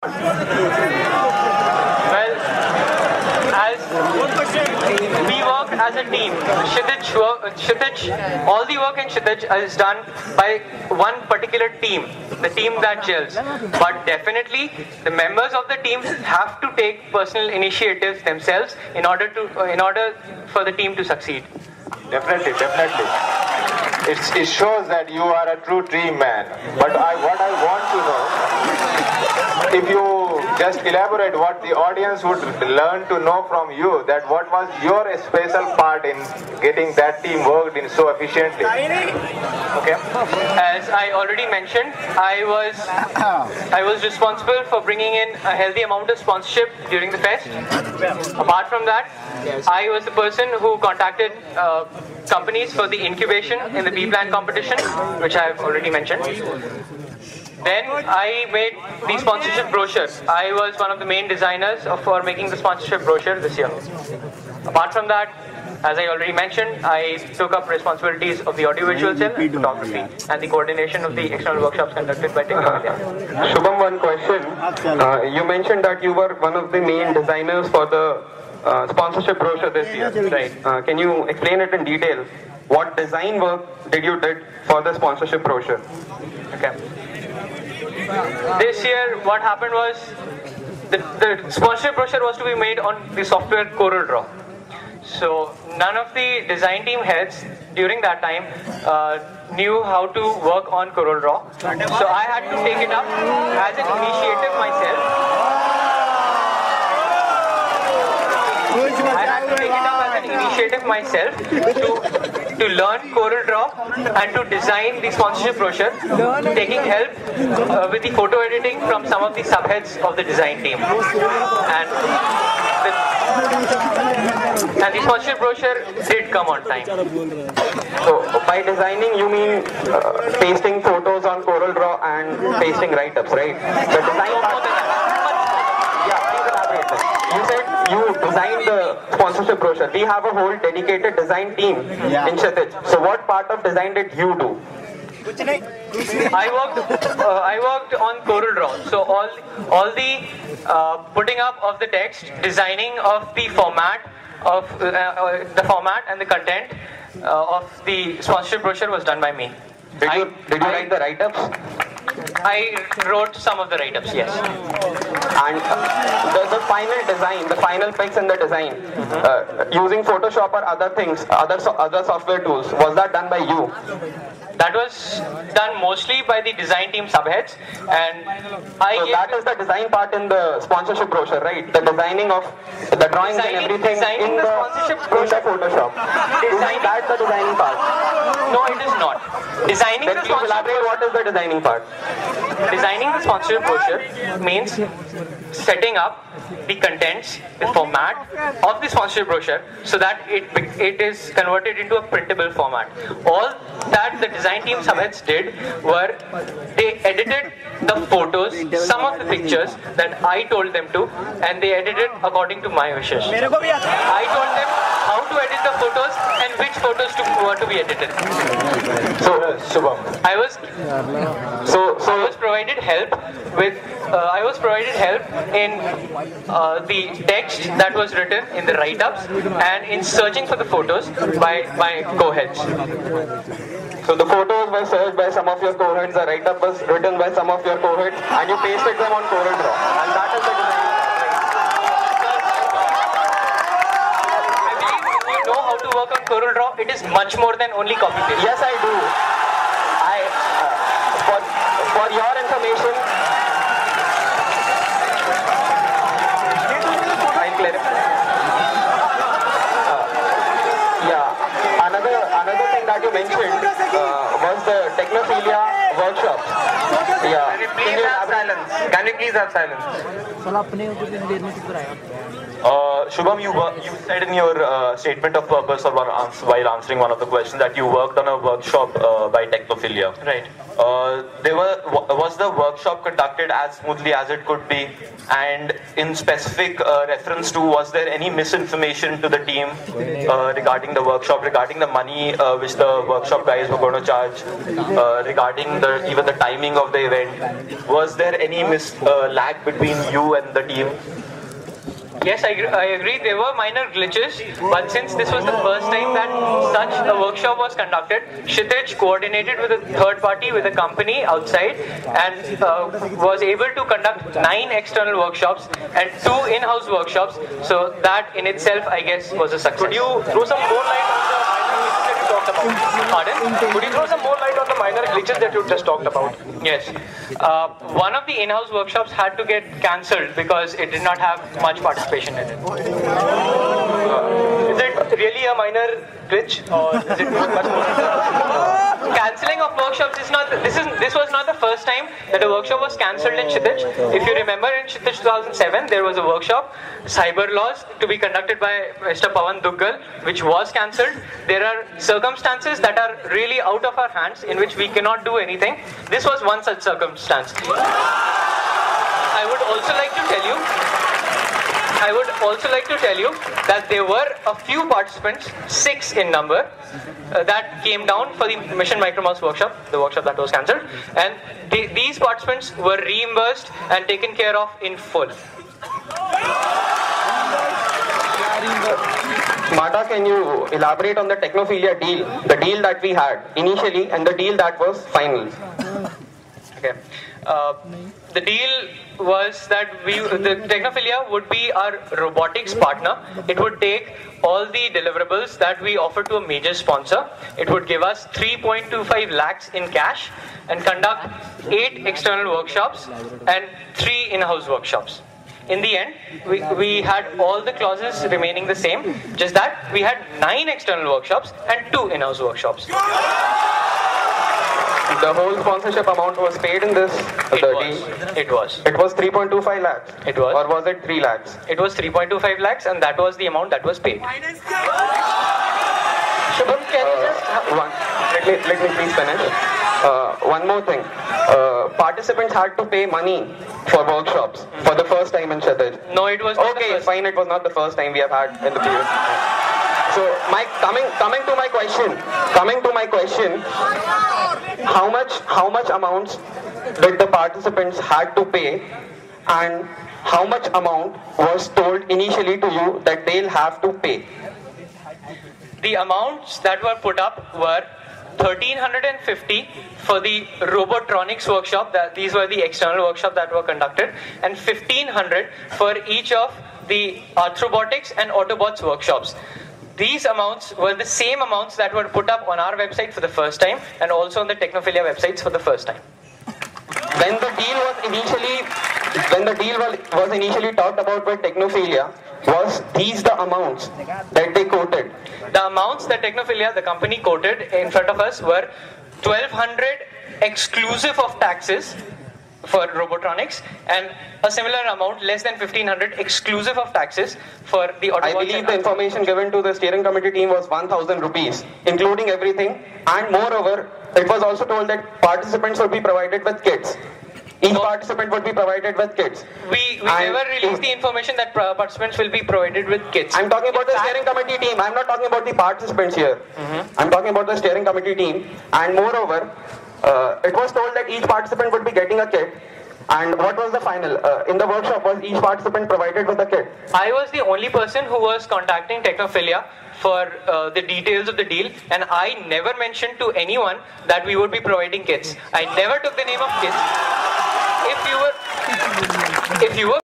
Well, as we work as a team, all the work in Kshitij is done by one particular team, the team that gels. But definitely, the members of the team have to take personal initiatives themselves in order for the team to succeed. Definitely. It shows that you are a true team man. But what I want to know, if you just elaborate what the audience would learn to know from you, that what was your special part in getting that team worked in so efficiently? Okay. As I already mentioned, I was responsible for bringing in a healthy amount of sponsorship during the fest. Apart from that, I was the person who contacted companies for the incubation in the B-Plan competition, which I have already mentioned. Then I made the sponsorship brochure. I was one of the main designers for making the sponsorship brochure this year. Apart from that, as I already mentioned, I took up responsibilities of the audiovisual cell, photography, and the coordination of the external workshops conducted by Technology. Shubham, one question. You mentioned that you were one of the main designers for the sponsorship brochure this year. Right. Can you explain it in detail? What design work did you did for the sponsorship brochure? Okay. This year, what happened was the sponsorship brochure was to be made on the software CorelDRAW. So none of the design team heads during that time knew how to work on CorelDRAW. So I had to take it up as an initiative myself. To learn CorelDRAW and to design the sponsorship brochure, taking help with the photo editing from some of the subheads of the design team. And the sponsorship brochure did come on time. So by designing, you mean pasting photos on CorelDRAW and pasting write-ups, right? The design part. Yeah, please elaborate that. You said you designed the sponsorship brochure. We have a whole dedicated design team in Kshitij. So what part of design did you do? I worked on CorelDRAW. So all the putting up of the text, designing of the format and the content of the sponsorship brochure was done by me. Did you write the write-ups? I wrote some of the write-ups, yes. And the final design, the final pics in the design, using Photoshop or other things, other software tools, was that done by you? That was done mostly by the design team subheads, and that is the design part in the sponsorship brochure, right? The designing of the drawings and everything in the sponsorship brochure, Photoshop. That's the designing part. No, it is not. Designing the sponsorship. Elaborate what is the designing part? Designing the sponsorship brochure means setting up the contents, the format of the sponsorship brochure so that it is converted into a printable format. All that the design team subheads did were they edited the photos, some of the pictures that I told them to, and they edited according to my wishes. I told them how to edit the photos and which photos were to be edited. So, Shubham, I was provided help in the text that was written in the write-ups and in searching for the photos by my co-heads. So the photos were searched by some of your co-heads, the write-up was written by some of your co-heads, and you pasted them on CorelDRAW. And that is the design. I believe if you know how to work on CorelDRAW, it is much more than only copy-paste. Yes, I do. For your information, I'll clarify. Another thing that you mentioned was the technophilia workshops. Yeah. Can we please have silence? Shubham, you said in your statement of purpose while answering one of the questions that you worked on a workshop by Technophilia. Right. Was the workshop conducted as smoothly as it could be? And in specific reference to, was there any misinformation to the team regarding the workshop, regarding the money which the workshop guys were going to charge, regarding even the timing of the event? Was there there any lag between you and the team? Yes, I agree. There were minor glitches, but since this was the first time that such a workshop was conducted, Kshitij coordinated with a third party, with a company outside, and was able to conduct 9 external workshops and 2 in-house workshops. So that in itself, I guess, was a success. Could you throw some more light on the minor glitches that you talked about? Pardon? Could you throw some more light on the minor glitches that you just talked about? Yes. One of the in-house workshops had to get cancelled because it did not have much participation in it. Is it really a minor glitch, or is it much more? Cancelling of workshops is not. This was not the first time that a workshop was cancelled in Kshitij. If you remember, in Kshitij 2007, there was a workshop, cyber laws, to be conducted by Mr. Pawan Duggal, which was cancelled. There are circumstances that are really out of our hands in which we cannot do anything. This was one such circumstance. I would also like to tell you that there were a few participants, 6 in number, that came down for the Mission Micromouse workshop, the workshop that was cancelled, and these participants were reimbursed and taken care of in full. Marta, can you elaborate on the Technophilia deal, the deal that we had initially and the deal that was final? Okay. The deal was that the Technophilia would be our robotics partner. It would take all the deliverables that we offer to a major sponsor. It would give us 3.25 lakhs in cash and conduct 8 external workshops and 3 in-house workshops. In the end, we had all the clauses remaining the same, just that we had 9 external workshops and 2 in-house workshops. The whole sponsorship amount was paid in this? It was. It was 3.25 lakhs? It was. Or was it 3 lakhs? It was 3.25 lakhs, and that was the amount that was paid. Shubham, can you just... Let me please finish. One more thing. Participants had to pay money for workshops for the first time in Kshitij. No, it was not the first. Fine, it was not the first time we have had in the previous. So, coming to my question, how much amounts did the participants had to pay, and how much amount was told initially to you that they'll have to pay? The amounts that were put up were 1,350 for the robotronics workshop. These were the external workshops that were conducted, and 1,500 for each of the Arthrobotics and Autobots workshops. These amounts were the same amounts that were put up on our website for the first time and also on the Technophilia websites for the first time. When the deal was initially talked about with Technophilia, was these the amounts that they quoted? The amounts that Technophilia, the company, quoted in front of us were 1,200 exclusive of taxes for robotronics, and a similar amount, less than 1,500, exclusive of taxes for the Autobots. I believe the information given to the steering committee team was 1,000 rupees, including everything, and moreover, it was also told that participants would be provided with kits. Each participant would be provided with kits. We never released the information that participants will be provided with kits. I'm talking about the steering committee team. I'm not talking about the participants here. I'm talking about the steering committee team, and moreover, it was told that each participant would be getting a kit. And what was the final? In the workshop, was each participant provided with a kit? I was the only person who was contacting Technophilia for the details of the deal, and I never mentioned to anyone that we would be providing kits. I never took the name of kits. If you were